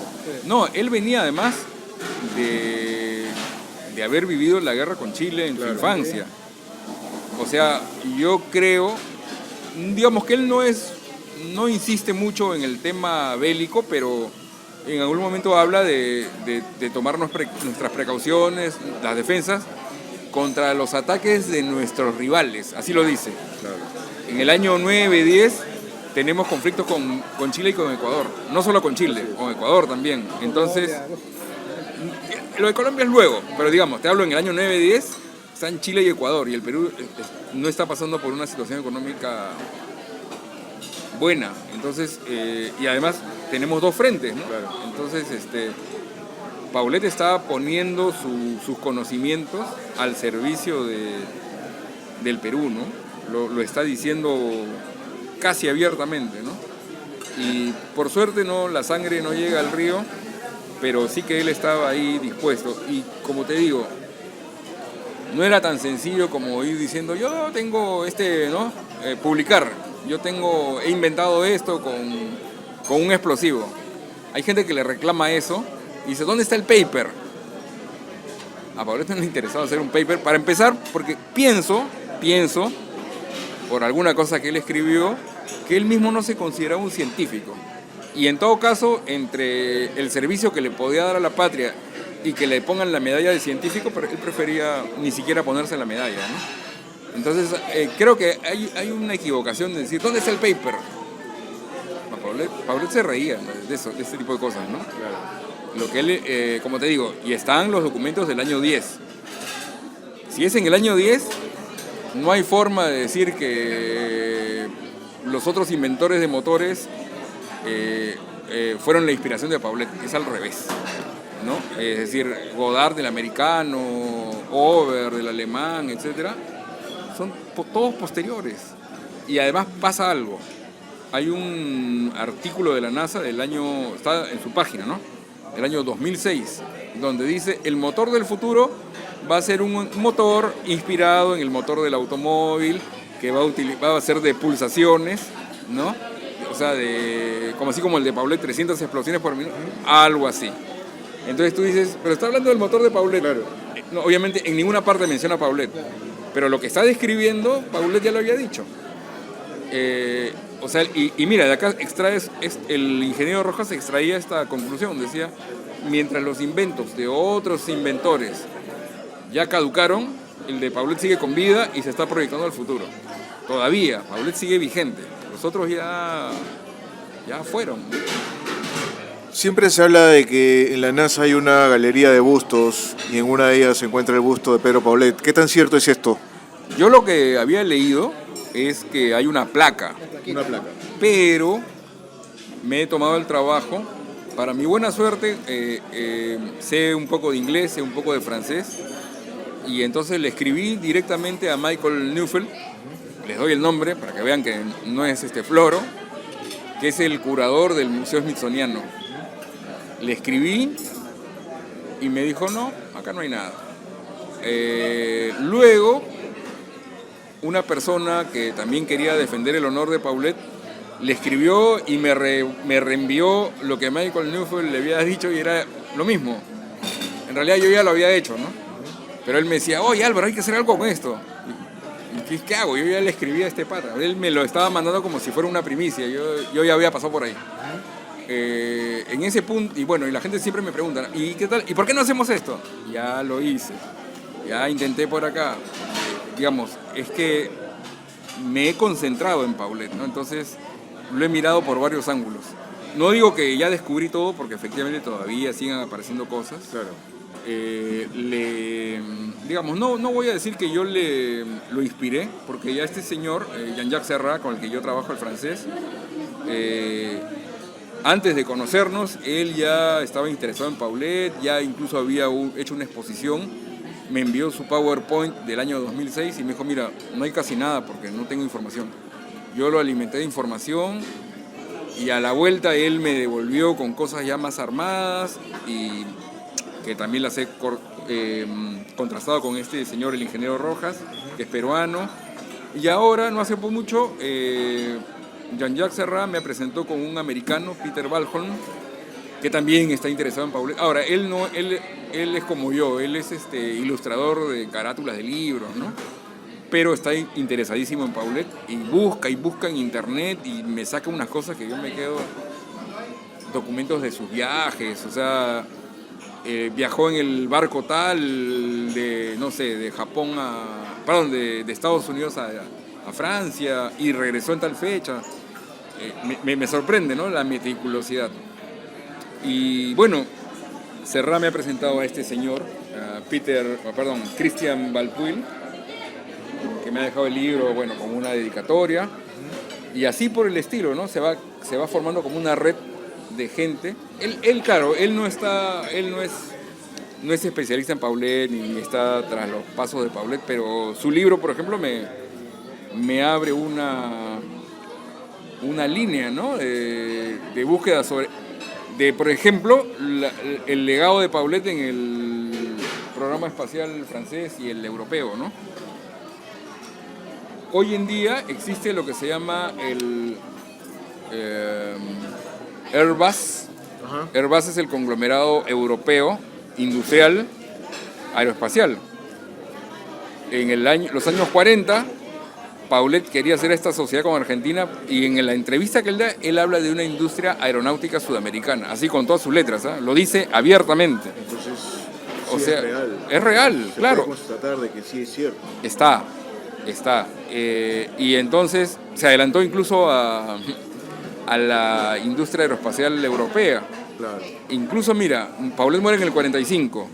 No, él venía además de haber vivido la guerra con Chile en su infancia. O sea, yo creo, digamos que él no insiste mucho en el tema bélico, pero en algún momento habla de tomar nuestras precauciones, las defensas, contra los ataques de nuestros rivales, así lo dice. Claro. En el año 9-10 tenemos conflictos con Chile y con Ecuador, no solo con Chile, con Ecuador también. Entonces, lo de Colombia es luego, pero digamos, te hablo en el año 9-10, están Chile y Ecuador, y el Perú no está pasando por una situación económica buena. Entonces, y además tenemos dos frentes, ¿no? Claro. Entonces, Paulet está poniendo sus conocimientos al servicio del Perú, ¿no? Lo está diciendo casi abiertamente, ¿no? Y por suerte la sangre no llega al río, pero sí que él estaba ahí dispuesto. Y como te digo, no era tan sencillo como ir diciendo, yo tengo ¿no? Publicar, he inventado esto con un explosivo. Hay gente que le reclama eso y dice, ¿dónde está el paper? A Paulet no le interesaba hacer un paper, para empezar, porque pienso, por alguna cosa que él escribió, que él mismo no se consideraba un científico. Y en todo caso, entre el servicio que le podía dar a la patria y que le pongan la medalla de científico, pero él prefería ni siquiera ponerse la medalla, ¿no? Entonces, creo que hay una equivocación de decir, ¿dónde está el paper? Paulet se reía, ¿no? de este tipo de cosas, ¿no? Claro. Lo que él, como te digo, y están los documentos del año 10. Si es en el año 10, no hay forma de decir que los otros inventores de motores fueron la inspiración de Paulet, es al revés. ¿no? Es decir, Godard del americano, Ober del alemán, etc. Son todos posteriores. Y además pasa algo. Hay un artículo de la NASA del año, está en su página, ¿no? Del año 2006, donde dice: el motor del futuro va a ser un motor inspirado en el motor del automóvil, que va a ser de pulsaciones, ¿no? O sea, como así como el de Paulet, 300 explosiones por minuto, algo así. Entonces tú dices, pero está hablando del motor de Paulet. Claro. No, obviamente en ninguna parte menciona Paulet, pero lo que está describiendo, Paulet ya lo había dicho. O sea, y mira, de acá el ingeniero Rojas extraía esta conclusión, decía: mientras los inventos de otros inventores ya caducaron, el de Paulet sigue con vida y se está proyectando al futuro. Todavía, Paulet sigue vigente, los otros ya fueron. Siempre se habla de que en la NASA hay una galería de bustos y en una de ellas se encuentra el busto de Pedro Paulet. ¿Qué tan cierto es esto? Yo lo que había leído es que hay una placa. Una placa. Pero me he tomado el trabajo, para mi buena suerte, sé un poco de inglés, sé un poco de francés, y entonces le escribí directamente a Michael Neufeld, les doy el nombre para que vean que no es Floro, que es el curador del Museo Smithsoniano. Le escribí y me dijo: no, acá no hay nada. Luego, una persona que también quería defender el honor de Paulet le escribió y me reenvió lo que Michael Neufeld le había dicho, y era lo mismo. En realidad yo ya lo había hecho, ¿no? Pero él me decía: oye, Álvaro, hay que hacer algo con esto. ¿Y qué hago? Yo ya le escribí a este pata. Él me lo estaba mandando como si fuera una primicia. Yo ya había pasado por ahí. En ese punto, y bueno, y la gente siempre me pregunta: ¿y qué tal? ¿Y por qué no hacemos esto? Ya lo hice. Ya intenté por acá. Digamos, es que me he concentrado en Paulet, ¿no? Entonces lo he mirado por varios ángulos. No digo que ya descubrí todo, porque efectivamente todavía siguen apareciendo cosas. Claro. Digamos, no voy a decir que yo lo inspiré, porque ya este señor, Jean-Jacques Serra, con el que yo trabajo, el francés, antes de conocernos, él ya estaba interesado en Paulet, ya incluso había hecho una exposición. Me envió su PowerPoint del año 2006 y me dijo: mira, no hay casi nada porque no tengo información. Yo lo alimenté de información y a la vuelta él me devolvió con cosas ya más armadas, y que también las he contrastado con este señor, el ingeniero Rojas, que es peruano. Y ahora, no hace mucho, Jean-Jacques Serra me presentó con un americano, Peter Balholm, que también está interesado en Paulet. Ahora, él es como yo, él es ilustrador de carátulas de libros, ¿no? Pero está interesadísimo en Paulet y busca en internet y me saca unas cosas que yo me quedo, documentos de sus viajes, o sea, viajó en el barco tal de Japón de Estados Unidos a Francia y regresó en tal fecha. Me sorprende, ¿no?, la meticulosidad. Y bueno, Serra me ha presentado a este señor, Christian Valpuil, que me ha dejado el libro, bueno, como una dedicatoria, y así por el estilo, ¿no? Se va formando como una red de gente. Él no es especialista en Paulet ni está tras los pasos de Paulet, pero su libro, por ejemplo, me abre una línea, ¿no?, de búsqueda por ejemplo, el legado de Paulet en el programa espacial francés y el europeo, ¿no? Hoy en día existe lo que se llama el Airbus. Ajá. Airbus es el conglomerado europeo industrial aeroespacial. En los años 40, Paulet quería hacer esta sociedad con Argentina, y en la entrevista que él da, él habla de una industria aeronáutica sudamericana, así con todas sus letras, ¿eh? Lo dice abiertamente. Entonces, o sí, sea, es real. Es real, Se claro. puede constatar de que sí es cierto. Está. Y entonces se adelantó incluso a la industria aeroespacial europea. Claro. Incluso, mira, Paulet muere en el 45.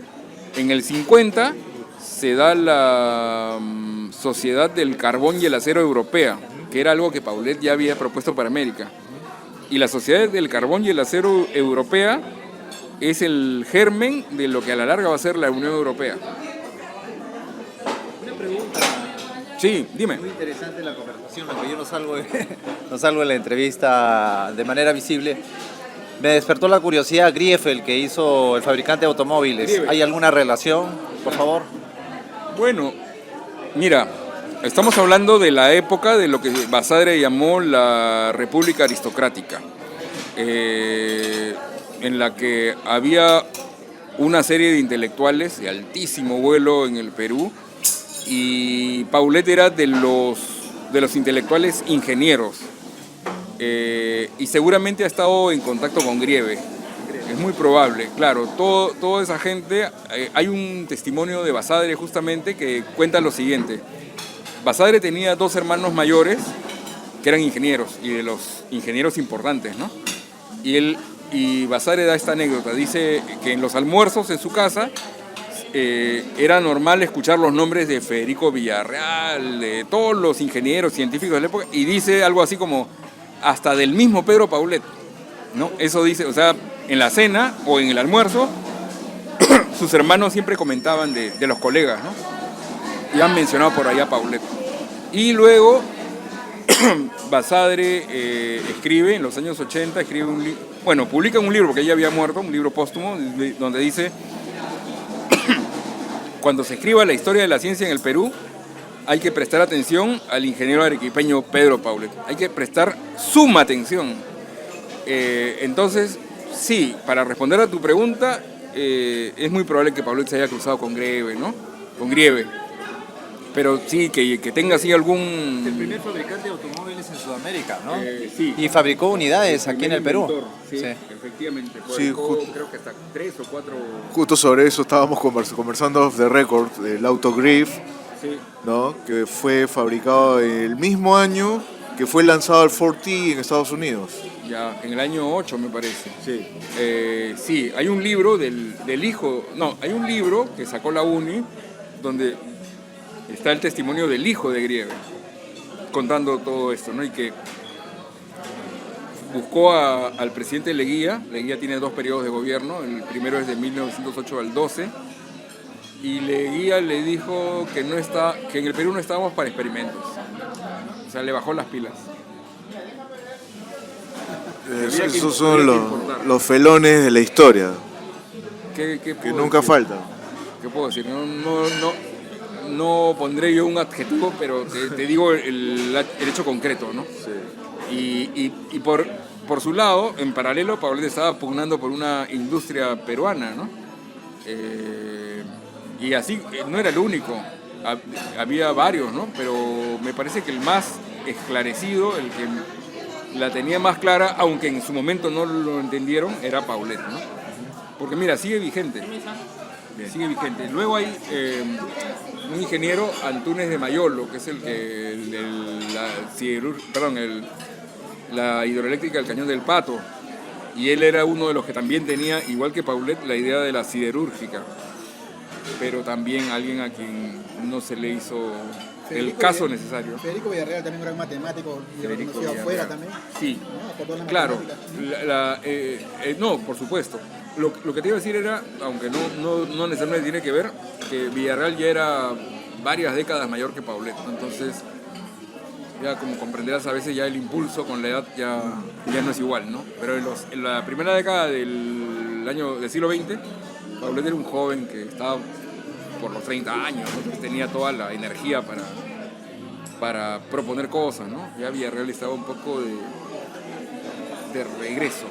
En el 50 se da la Sociedad del Carbón y el Acero Europea, que era algo que Paulet ya había propuesto para América. Y la Sociedad del Carbón y el Acero Europea es el germen de lo que a la larga va a ser la Unión Europea. Una pregunta. Sí, dime. Muy interesante la conversación, aunque yo no salgo de la entrevista de manera visible. Me despertó la curiosidad Griefel, que hizo el fabricante de automóviles. Griefel. ¿Hay alguna relación, por favor? Bueno, mira, estamos hablando de la época de lo que Basadre llamó la República Aristocrática, en la que había una serie de intelectuales de altísimo vuelo en el Perú, y Paulet era de los intelectuales ingenieros, y seguramente ha estado en contacto con Grieve. Es muy probable, claro. Toda esa gente, hay un testimonio de Basadre justamente que cuenta lo siguiente. Basadre tenía 2 hermanos mayores que eran ingenieros, y de los ingenieros importantes, ¿no? Y Basadre da esta anécdota. Dice que en los almuerzos en su casa era normal escuchar los nombres de Federico Villarreal, de todos los ingenieros científicos de la época, y dice algo así como hasta del mismo Pedro Paulet, ¿no? Eso dice, o sea, en la cena o en el almuerzo, sus hermanos siempre comentaban de los colegas, ¿no? Y han mencionado por ahí a Paulet. Y luego, Basadre escribe, en los años 80, publica un libro, porque ella había muerto, un libro póstumo, donde dice: cuando se escriba la historia de la ciencia en el Perú, hay que prestar atención al ingeniero arequipeño Pedro Paulet. Hay que prestar suma atención. Entonces, sí, para responder a tu pregunta, es muy probable que Paulet se haya cruzado con Grieve, ¿no? Con Grieve. Pero sí, que tenga así algún... El primer fabricante de automóviles en Sudamérica, ¿no? Sí. Y fabricó unidades aquí en el Perú. Inventor, sí, Sí. efectivamente. Sí, Creo que hasta 3 o 4... Justo sobre eso estábamos conversando off the record, del Autogriff, Sí. ¿no? Que fue fabricado el mismo año que fue lanzado el Ford T en Estados Unidos. Ya, en el año 8 me parece. Sí. Sí, hay un libro del hijo... No, hay un libro que sacó la UNI donde está el testimonio del hijo de Grieve contando todo esto, ¿no? Y que buscó al presidente Leguía. Leguía tiene 2 periodos de gobierno, el primero es de 1908 al 12, y Leguía le dijo que en el Perú no estábamos para experimentos. O sea, le bajó las pilas. Esos son los felones de la historia, ¿Qué que puedo nunca decir? faltan. ¿Qué puedo decir? No pondré yo un adjetivo, pero te digo el hecho concreto, ¿no? Sí. Y por su lado, en paralelo, Paulet estaba pugnando por una industria peruana, ¿no? Y así, no era el único, había varios, ¿no? Pero me parece que el más esclarecido, el que la tenía más clara, aunque en su momento no lo entendieron, era Paulet, ¿no? Porque mira, sigue vigente. Sigue vigente. Luego hay un ingeniero, Antunes de Mayolo, que es la hidroeléctrica del Cañón del Pato. Y él era uno de los que también tenía, igual que Paulet, la idea de la siderúrgica. Pero también alguien a quien no se le hizo el caso necesario. Federico Villarreal, también un gran matemático, y Federico reconocido afuera también. Sí, ¿No? Aportó la claro. matemática. No, por supuesto. Lo que te iba a decir era, aunque no necesariamente tiene que ver, que Villarreal ya era varias décadas mayor que Paulet, ¿no? Entonces, ya como comprenderás, a veces ya el impulso con la edad ya no es igual, ¿no? Pero en la primera década del siglo XX, Paulet era un joven que estaba por los 30 años, ¿no? Entonces tenía toda la energía para proponer cosas, ¿no? Ya Villarreal estaba un poco de regreso.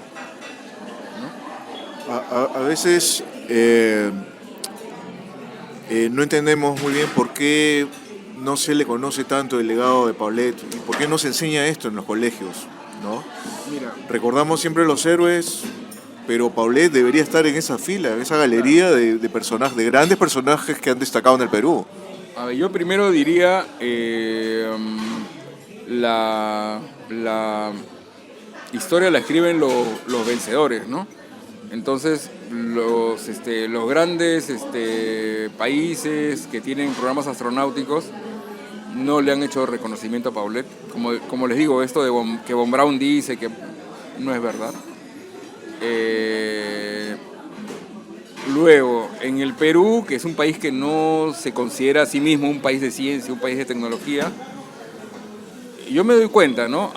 A veces no entendemos muy bien por qué no se le conoce tanto el legado de Paulet y por qué no se enseña esto en los colegios, ¿no? Mira, Recordamos siempre los héroes, pero Paulet debería estar en esa fila, en esa galería de personajes, de grandes personajes que han destacado en el Perú. a ver, yo primero diría la historia la escriben los vencedores, ¿no? Entonces, los grandes países que tienen programas astronáuticos no le han hecho reconocimiento a Paulet. Como les digo, esto que Von Braun dice que no es verdad. Luego, en el Perú, que es un país que no se considera a sí mismo un país de ciencia, un país de tecnología, yo me doy cuenta, ¿no?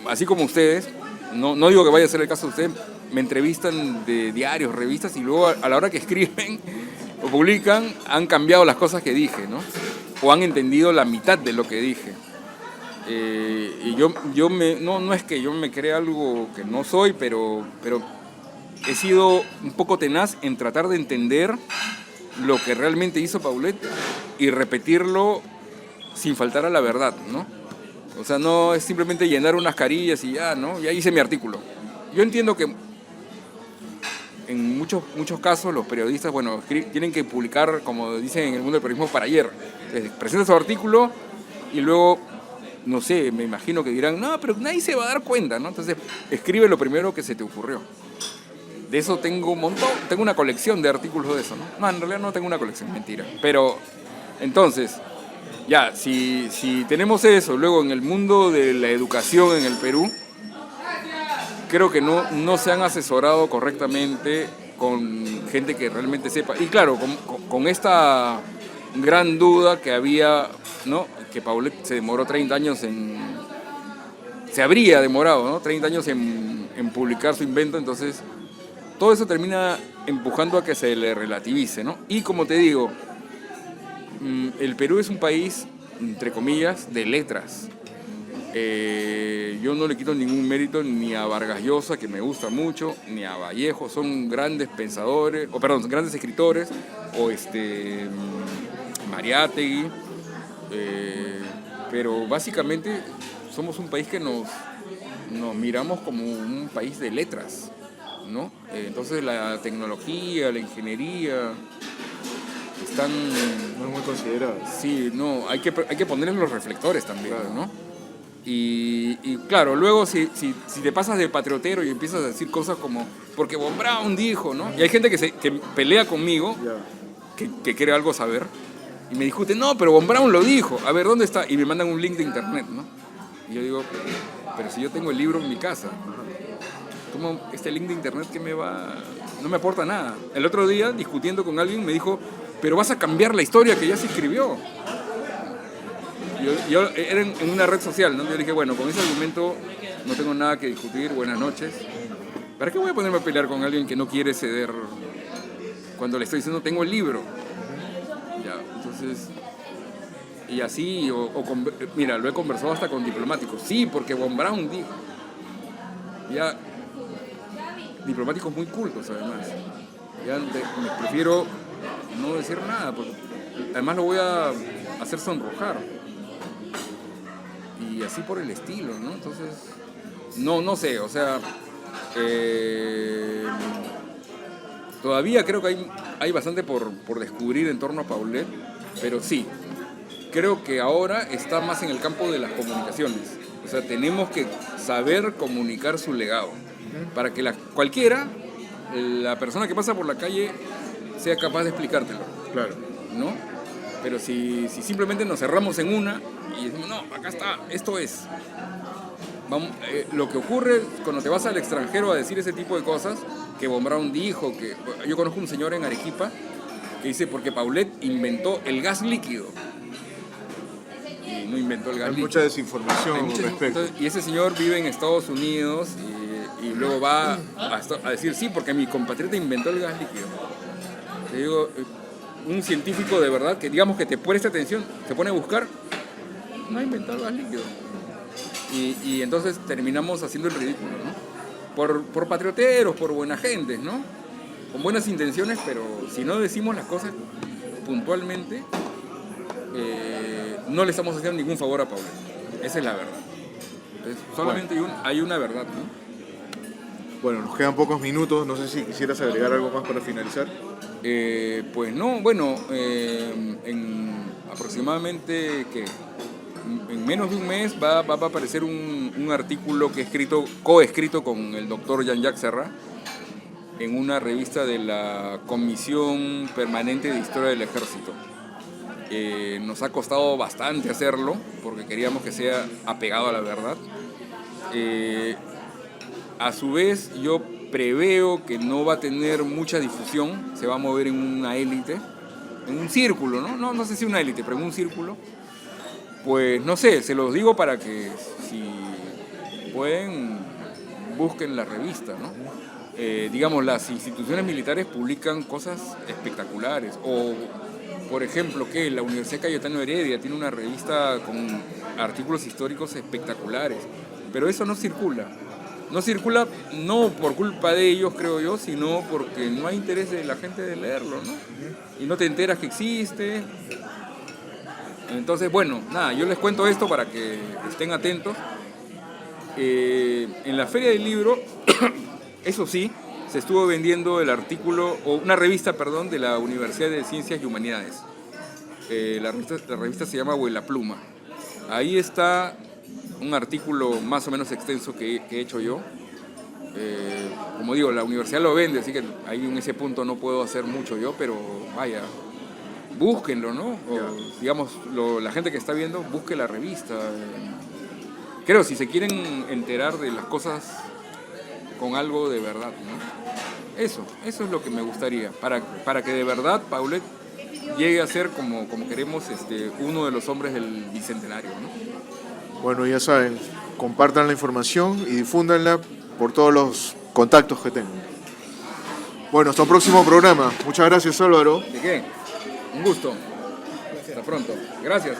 Así como ustedes, no digo que vaya a ser el caso de ustedes, me entrevistan de diarios, revistas, y luego a la hora que escriben o publican, han cambiado las cosas que dije, ¿no? O han entendido la mitad de lo que dije. Y no es que yo me crea algo que no soy, pero he sido un poco tenaz en tratar de entender lo que realmente hizo Paulet y repetirlo sin faltar a la verdad, ¿no? O sea, no es simplemente llenar unas carillas y ya, ¿no? Ya hice mi artículo. Yo entiendo que en muchos casos los periodistas, bueno, tienen que publicar, como dicen en el mundo del periodismo, para ayer. Entonces, presenta su artículo y luego, no sé, me imagino que dirán, no, pero nadie se va a dar cuenta, ¿no? Entonces, escribe lo primero que se te ocurrió. De eso tengo un montón, tengo una colección de artículos de eso, ¿no? No, en realidad no tengo una colección, mentira. Pero, entonces, ya, si tenemos eso, luego en el mundo de la educación en el Perú, creo que no se han asesorado correctamente con gente que realmente sepa. Y claro, con esta gran duda que había, ¿no? Que Paulet se demoró 30 años se habría demorado, ¿no? 30 años en publicar su invento, entonces todo eso termina empujando a que se le relativice, ¿no? Y como te digo, el Perú es un país, entre comillas, de letras. Yo no le quito ningún mérito ni a Vargas Llosa, que me gusta mucho, ni a Vallejo, son grandes pensadores, grandes escritores, o Mariátegui, pero básicamente somos un país que nos miramos como un país de letras, ¿no? Entonces la tecnología, la ingeniería están... No es muy consideradas. Sí, no, hay que ponerles los reflectores también, claro, ¿no? Y claro, luego si te pasas de patriotero y empiezas a decir cosas como, porque Von Braun dijo, ¿no? Y hay gente que pelea conmigo, que quiere algo saber, y me discute, no, pero Von Braun lo dijo, a ver, ¿dónde está? Y me mandan un link de internet, ¿no? Y yo digo, pero si yo tengo el libro en mi casa, ¿cómo este link de internet que no me aporta nada? El otro día, discutiendo con alguien, me dijo, pero vas a cambiar la historia que ya se escribió. Yo era en una red social, ¿no? Yo dije, bueno, con ese argumento no tengo nada que discutir, buenas noches. ¿Para qué voy a ponerme a pelear con alguien que no quiere ceder cuando le estoy diciendo tengo el libro? Ya, entonces... Y así, mira, lo he conversado hasta con diplomáticos. Sí, porque Von Braun dijo. Ya, diplomáticos muy cultos además. Ya me prefiero no decir nada, porque además lo voy a hacer sonrojar. Y así por el estilo, ¿no? Entonces, no sé, o sea, todavía creo que hay bastante por descubrir en torno a Paulet, pero sí, creo que ahora está más en el campo de las comunicaciones. O sea, tenemos que saber comunicar su legado, para que cualquiera, la persona que pasa por la calle, sea capaz de explicártelo. Claro. ¿No? Pero si simplemente nos cerramos en una y decimos, no, acá está, esto es. Lo que ocurre cuando te vas al extranjero a decir ese tipo de cosas, que Von Braun dijo, que yo conozco un señor en Arequipa que dice, porque Paulet inventó el gas líquido. Y no inventó el gas líquido. Hay mucha desinformación al respecto. Entonces, y ese señor vive en Estados Unidos y luego va a decir, sí, porque mi compatriota inventó el gas líquido. Te digo, un científico de verdad que digamos que te preste atención, se pone a buscar, no ha inventado el gas líquido. Y entonces terminamos haciendo el ridículo, ¿no? Por patrioteros, por buena gente, ¿no? Con buenas intenciones, pero si no decimos las cosas puntualmente, no le estamos haciendo ningún favor a Paulet. Esa es la verdad. Entonces, solamente hay una verdad, ¿no? Bueno, nos quedan pocos minutos, no sé si quisieras agregar algo más para finalizar. Pues no, bueno, en aproximadamente, ¿qué? En menos de un mes va a aparecer un artículo que he coescrito con el doctor Jean-Jacques Serra en una revista de la Comisión Permanente de Historia del Ejército. Nos ha costado bastante hacerlo porque queríamos que sea apegado a la verdad. A su vez, yo preveo que no va a tener mucha difusión, se va a mover en una élite, en un círculo, ¿no? No sé si una élite, pero en un círculo. Pues no sé, se los digo para que si pueden busquen la revista, ¿no? Digamos, las instituciones militares publican cosas espectaculares. O, por ejemplo, que la Universidad Cayetano Heredia tiene una revista con artículos históricos espectaculares. Pero eso no circula. No circula no por culpa de ellos, creo yo, sino porque no hay interés de la gente de leerlo, ¿no? Y no te enteras que existe. Entonces, bueno, nada, yo les cuento esto para que estén atentos. En la Feria del Libro, eso sí, se estuvo vendiendo el artículo, o una revista, perdón, de la Universidad de Ciencias y Humanidades. La revista se llama Vuela Pluma. Ahí está un artículo más o menos extenso que he hecho yo. Como digo, la universidad lo vende, así que ahí en ese punto no puedo hacer mucho yo, pero vaya, búsquenlo, ¿no? O, digamos, la gente que está viendo, busque la revista. Creo, si se quieren enterar de las cosas con algo de verdad, ¿no? Eso es lo que me gustaría, para que de verdad Paulet llegue a ser como queremos uno de los hombres del Bicentenario, ¿no? Bueno, ya saben, compartan la información y difúndanla por todos los contactos que tengan. Bueno, hasta el próximo programa. Muchas gracias, Álvaro. ¿De qué? Un gusto. Hasta pronto. Gracias.